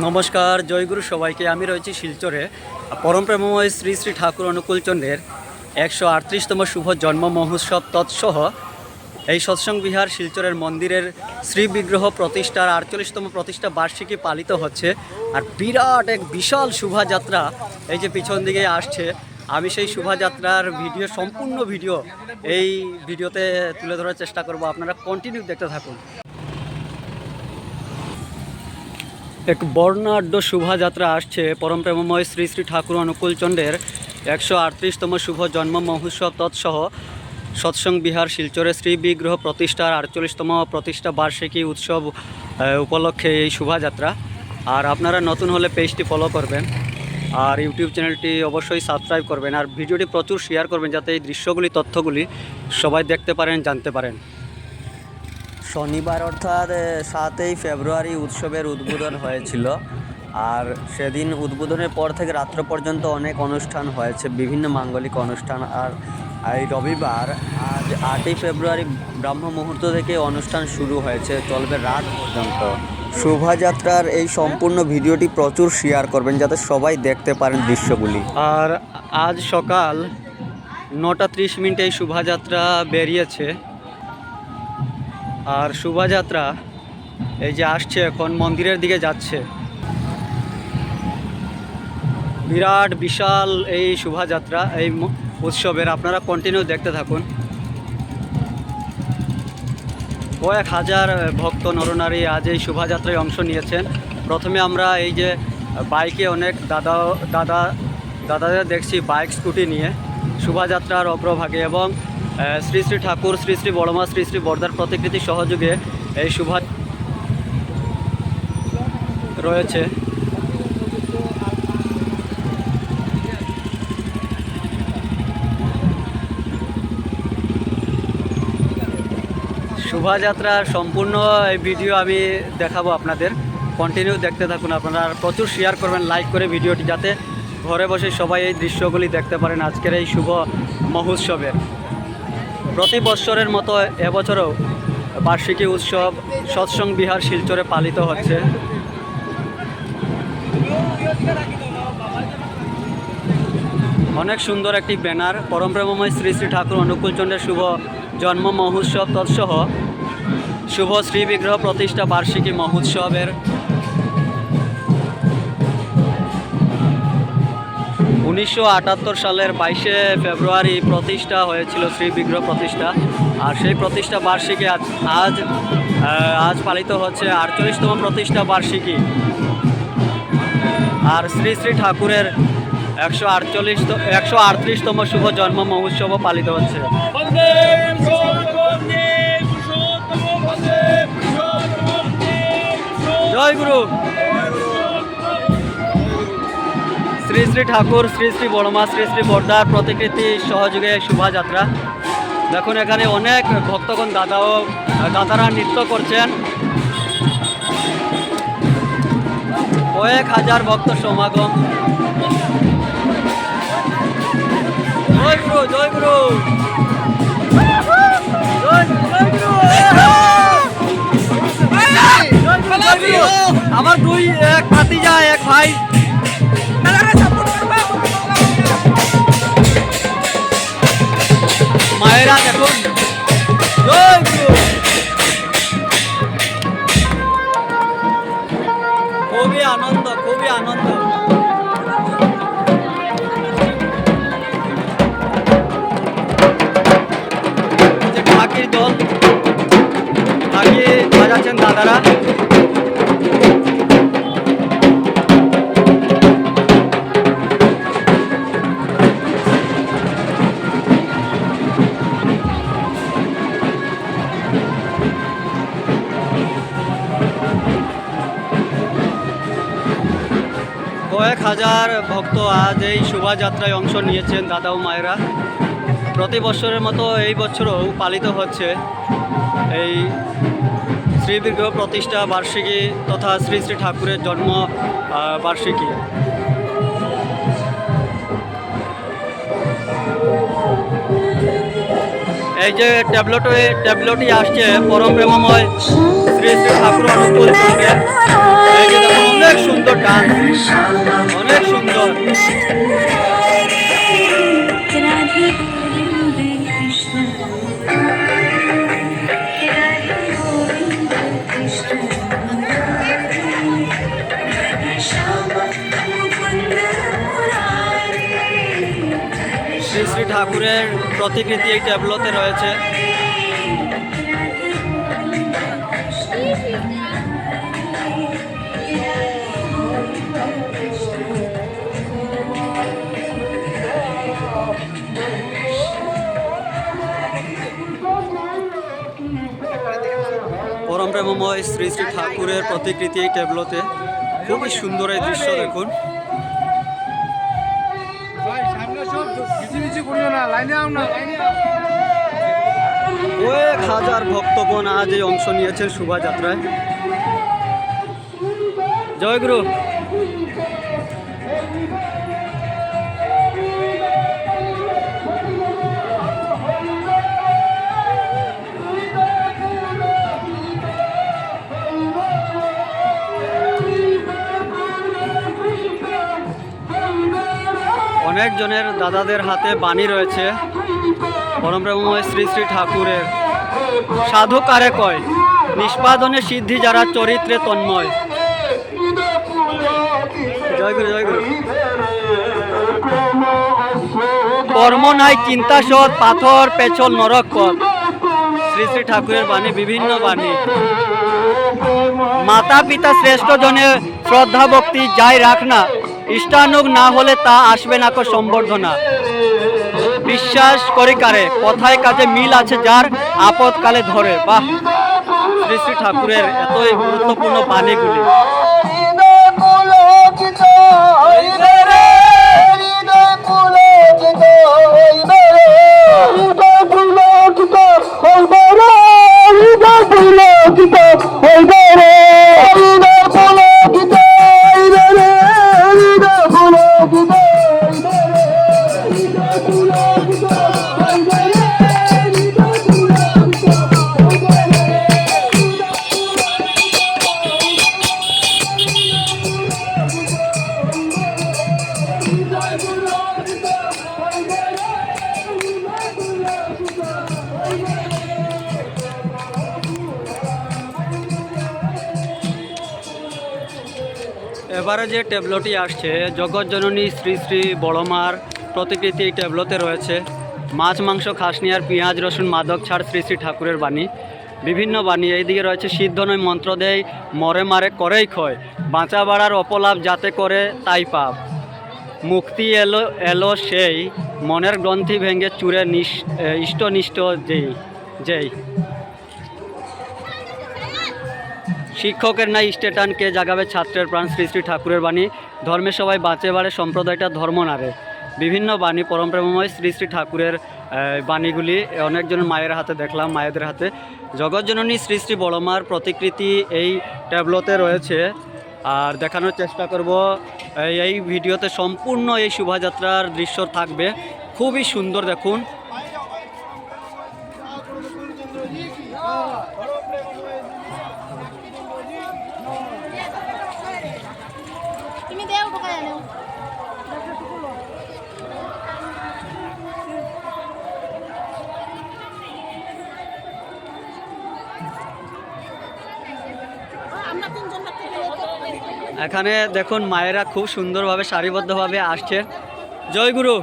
নমস্কার, জয়গুরু সবাইকে। আমি রয়েছি শিলচরে পরমপ্রেমময় শ্রী শ্রী ঠাকুর অনুকূলচন্দ্রের 138তম শুভ জন্ম মহোৎসব তৎসহ এই সৎসঙ্গ বিহার শিলচরের মন্দিরের শ্রী বিগ্রহ প্রতিষ্ঠার 48তম প্রতিষ্ঠা বার্ষিকী পালিত হচ্ছে। আর বিরাট এক বিশাল শোভাযাত্রা এই যে পিছন দিকে আসছে। আমি সেই শোভাযাত্রার সম্পূর্ণ ভিডিও এই ভিডিওতে তুলে ধরার চেষ্টা করব। আপনারা কন্টিনিউ দেখতে থাকুন। এক বর্ণাঢ্য শোভাযাত্রা আসছে পরমপ্রেমময় শ্রী শ্রী ঠাকুর অনুকূলচন্দ্রের 138তম শুভ জন্ম মহোৎসব তৎসহ সৎসঙ্গ বিহার শিলচরে শ্রী বিগ্রহ প্রতিষ্ঠার 48তম প্রতিষ্ঠা বার্ষিকী উৎসব উপলক্ষে এই শোভাযাত্রা। আর আপনারা নতুন হলে পেজটি ফলো করবেন আর ইউটিউব চ্যানেলটি অবশ্যই সাবস্ক্রাইব করবেন আর ভিডিওটি প্রচুর শেয়ার করবেন, যাতে এই দৃশ্যগুলি তথ্যগুলি সবাই দেখতে পারেন, জানতে পারেন। শনিবার অর্থাৎ 7ই ফেব্রুয়ারি উৎসবের উদ্বোধন হয়েছিল। আর সেদিন উদ্বোধনের পর থেকে রাত্র পর্যন্ত অনেক অনুষ্ঠান হয়েছে, বিভিন্ন মাঙ্গলিক অনুষ্ঠান। আর এই রবিবার আজ 8ই ফেব্রুয়ারি ব্রাহ্ম মুহূর্ত থেকে অনুষ্ঠান শুরু হয়েছে, চলবে রাত পর্যন্ত। শোভাযাত্রার এই সম্পূর্ণ ভিডিওটি প্রচুর শেয়ার করবেন, যাতে সবাই দেখতে পারেন দৃশ্যগুলি। আর আজ সকাল 9:30 এই শোভাযাত্রা বেরিয়েছে। আর শোভাযাত্রা এই যে আসছে, এখন মন্দিরের দিকে যাচ্ছে। বিরাট বিশাল এই শোভাযাত্রা এই উৎসবের, আপনারা কন্টিনিউ দেখতে থাকুন। কয়েক হাজার ভক্ত নরনারী আজ এই শোভাযাত্রায় অংশ নিয়েছেন। প্রথমে আমরা এই যে বাইকে অনেক দাদাদের দেখছি বাইক স্কুটি নিয়ে শোভাযাত্রার অগ্রভাগে, এবং শ্রী শ্রী ঠাকুর, শ্রী শ্রী বড়মা, শ্রী শ্রী বরদার প্রতিকৃতি সহযোগে এই শোভা রয়েছে। শোভাযাত্রার সম্পূর্ণ এই ভিডিও আমি দেখাবো আপনাদের, কন্টিনিউ দেখতে থাকুন। আপনারা প্রচুর শেয়ার করবেন, লাইক করে ভিডিওটি, যাতে ঘরে বসে সবাই এই দৃশ্যগুলি দেখতে পারেন আজকের এই শুভ মহোৎসবের। প্রতি বৎসরের মতো এবছরও বার্ষিকী উৎসব সৎসঙ্গ বিহার শিলচরে পালিত হচ্ছে। অনেক সুন্দর একটি ব্যানার, পরমপ্রেমময় শ্রী শ্রী ঠাকুর অনুকূলচন্দ্রের শুভ জন্ম মহোৎসব তৎসহ শুভ শ্রী বিগ্রহ প্রতিষ্ঠা বার্ষিকী মহোৎসবের 1978 সালের 22শে ফেব্রুয়ারি প্রতিষ্ঠা হয়েছিল শ্রী বিগ্রহ প্রতিষ্ঠা। আর সেই প্রতিষ্ঠা বার্ষিকী আজ পালিত হচ্ছে 48তম প্রতিষ্ঠা বার্ষিকী। আর শ্রী শ্রী ঠাকুরের 138তম শুভ জন্ম মহোৎসবও পালিত হচ্ছে। জয় গুরু। শ্রী শ্রী ঠাকুর, শ্রী শ্রী বড়মা, শ্রী শ্রী বরদার প্রতিকৃতি সহযোগে শোভাযাত্রা। দেখুন এখানে অনেক ভক্তগণ দাদারা নৃত্য করছেন। কয়েক হাজার ভক্ত সমাগম। জয় গুরু, জয় গুরু, আমার এক ভাতিজা, এক ভাই। মায়েরা দেখুন, জয় গুরু। খুবই আনন্দ, খুবই আনন্দ। ঢাকির দল, ঢাকি বাজাচ্ছেন দাদারা। কয়েক হাজার ভক্ত আজ এই শোভাযাত্রায় অংশ নিয়েছেন, দাদা ও মায়েরা। প্রতি বছরের মতো এই বছরও পালিত হচ্ছে এই শ্রী বিগ্রহ প্রতিষ্ঠা বার্ষিকী তথা শ্রী শ্রী ঠাকুরের জন্ম বার্ষিকী। এই যে ট্যাবলেটটি আসছে পরমপ্রেমময় শ্রী শ্রী ঠাকুর অনুকূলচন্দ্রের। অনেক সুন্দর শ্রী শ্রী ঠাকুরের প্রতিকৃতি এই ট্যাবলোতে রয়েছে। পরম প্রেমময় শ্রী শ্রী ঠাকুরের প্রতিকৃতি এই ট্যাবলোতে। খুবই সুন্দর এই দৃশ্য দেখুন। কয়েক হাজার ভক্তগণ আজ এই অংশ নিয়েছেন শোভাযাত্রায়। জয়গুরু। অনেক জনের দাদাদের হাতে বাণী রয়েছে পরম প্রেমময় শ্রী শ্রী ঠাকুরের। সাধু কারে কয়, নিষ্পাদনে সিদ্ধি যারা চরিত্রে তন্ময়। জয়গুরু জয়গুরু। কর্ম নাই চিন্তা সৎ, পাথর পেছল নরক পথ। শ্রী শ্রী ঠাকুরের বাণী, বিভিন্ন বাণী। মাতা পিতা শ্রেষ্ঠ জনে শ্রদ্ধা ভক্তি যাই রাখ না, ইষ্টানুগ না হলে তা আসবে না কো সম্বর্ধনা। বিশ্বাস করি কারে, কথায় কাজে মিল আছে যার, আপদকালে ধরে। বাহ, শ্রী শ্রী ঠাকুরের এতই গুরুত্বপূর্ণ বাণীগুলি। এবারে যে ট্যাবলোটি আসছে, জগৎজননী শ্রী শ্রী বড়মার প্রতিকৃতি এই ট্যাবলোতে রয়েছে। মাছ মাংস খাসনি আর পেঁয়াজ রসুন মাদক ছাড় শ্রী শ্রী ঠাকুরের বাণী, বিভিন্ন বাণী। এইদিকে রয়েছে সিদ্ধ নয় মন্ত্র দেয়, মরে মারে করেই ক্ষয়, বাঁচা বাড়ার অপলাভ যাতে করে তাই পাপ, মুক্তি এলো এলো সেই, মনের গ্রন্থি ভেঙে চুরে ইষ্টনিষ্ঠ যেই। শিক্ষকের নাই স্টেটান, কে জাগাবে ছাত্রের প্রাণ। শ্রী শ্রী ঠাকুরের বাণী, ধর্মে সবাই বাঁচে বাড়ে, সম্প্রদায়টা ধর্ম নারে। বিভিন্ন বাণী, পরম প্রেমময় শ্রী শ্রী ঠাকুরের বাণীগুলি অনেকজন মায়ের হাতে দেখলাম, মায়েদের হাতে। জগৎজননী শ্রী শ্রী বড়মার প্রতিকৃতি এই ট্যাবলোতে রয়েছে। আর দেখানোর চেষ্টা করব এই ভিডিওতে। সম্পূর্ণ এই শোভাযাত্রার দৃশ্য থাকবে, খুবই সুন্দর দেখুন। এখানে দেখুন মায়েরা খুব সুন্দরভাবে সারিবদ্ধভাবে আসছে। জয়গুরু,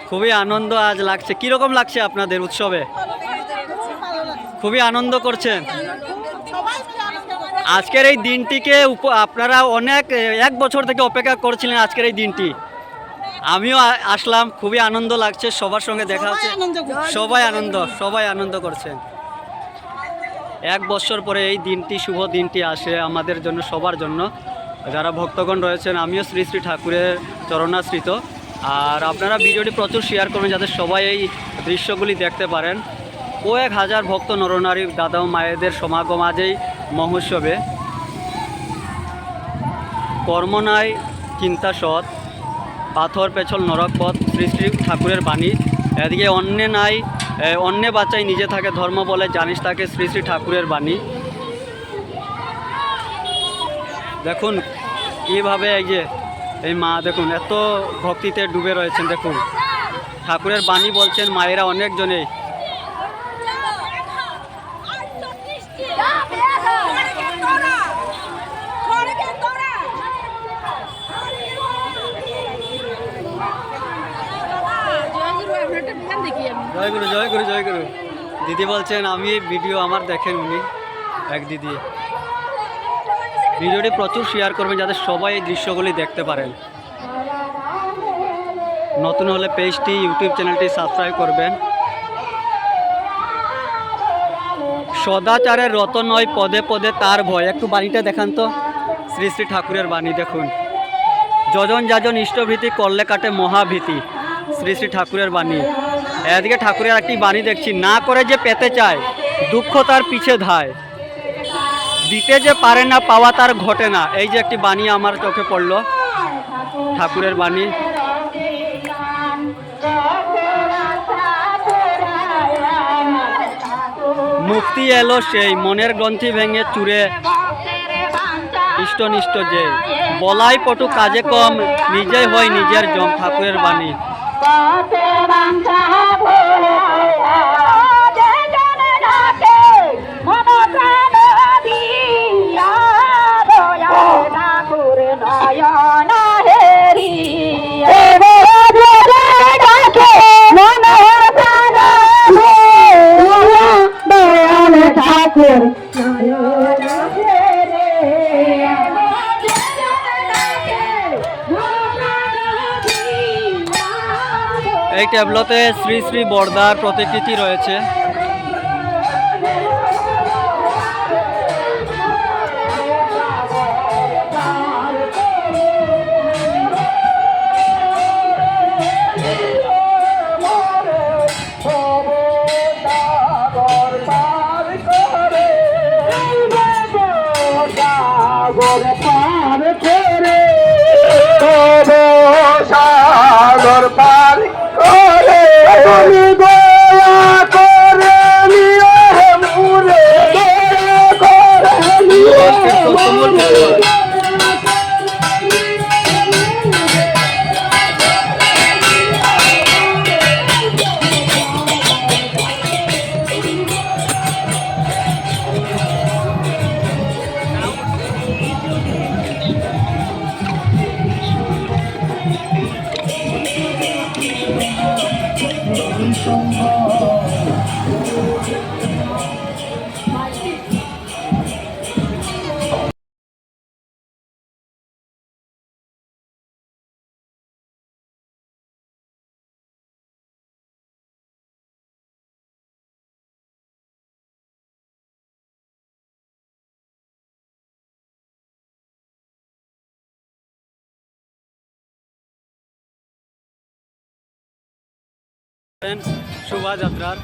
খুবই আনন্দ আজ লাগছে। কীরকম লাগছে আপনাদের উৎসবে? খুবই আনন্দ করছেন। আজকের এই দিনটিকে আপনারা এক বছর থেকে অপেক্ষা করছিলেন আজকের এই দিনটি। আমিও আসলাম, খুবই আনন্দ লাগছে, সবার সঙ্গে দেখা হচ্ছে। সবাই আনন্দ করছেন। এক বছর পরে এই দিনটি, শুভ দিনটি আসে আমাদের জন্য, সবার জন্য, যারা ভক্তগণ রয়েছেন। আমিও শ্রী শ্রী ঠাকুরের চরণাশ্রিত। আর আপনারা ভিডিওটি প্রচুর শেয়ার করবেন যাতে সবাই এই দৃশ্যগুলি দেখতে পারেন। কয়েক হাজার ভক্ত নরনারী দাদা ও মায়েদের সমাগম আজ এই মহোৎসবে। কর্ম নাই চিন্তা সৎ, পাথর পেছল নরক পথ। শ্রী শ্রী ঠাকুরের বাণী। এদিকে অন্যে বাচ্চাই নিজে থাকে, ধর্ম বলে জানিস তাকে। শ্রী শ্রী ঠাকুরের বাণী দেখুন। এইভাবে এই যে এই মা দেখুন এত ভক্তিতে ডুবে রয়েছেন। দেখুন ঠাকুরের বাণী বলছেন মায়েরা অনেকজনেই। জয় গুরু জয় গুরু জয় গুরু। দিদি বলছেন আমি ভিডিও আমার দেখেন উনি এক দিদি। ভিডিওটি প্রচুর শেয়ার করবেন যাতে সবাই এই দৃশ্যগুলি দেখতে পারেন। নতুন হলে পেজটি ইউটিউব চ্যানেলটি সাবস্ক্রাইব করবেন। সদাচারের রত নয় পদে পদে তার ভয়। একটু বাণীটা দেখান তো, শ্রী শ্রী ঠাকুরের বাণী দেখুন। যজন যাজন ইষ্টভীতি করলে কাটে মহাভীতি, শ্রী শ্রী ঠাকুরের বাণী। এদিকে ঠাকুরের একটি বাণী দেখছি, না করে যে পেতে চায় দুঃখ তার পিছে ধায়, দিতে যে পারে না পাওয়া তার ঘটে না। এই যে একটি বাণী আমার চোখে পড়লো, ঠাকুরের বাণী। মুক্তি এলো সেই মনের গ্রন্থি ভেঙে চুরে ইষ্টনিষ্ট যে, বলাই পটু কাজে কম নিজেই হয় নিজের জম, ঠাকুরের বাণী। এই ট্যাবলোতে শ্রী শ্রী বরদার প্রতিকৃতি রয়েছে। সাগর পার করে তুমি দয়া করে নিও মুরে, দয়া করে নিও মুরে। শোভাযাত্রার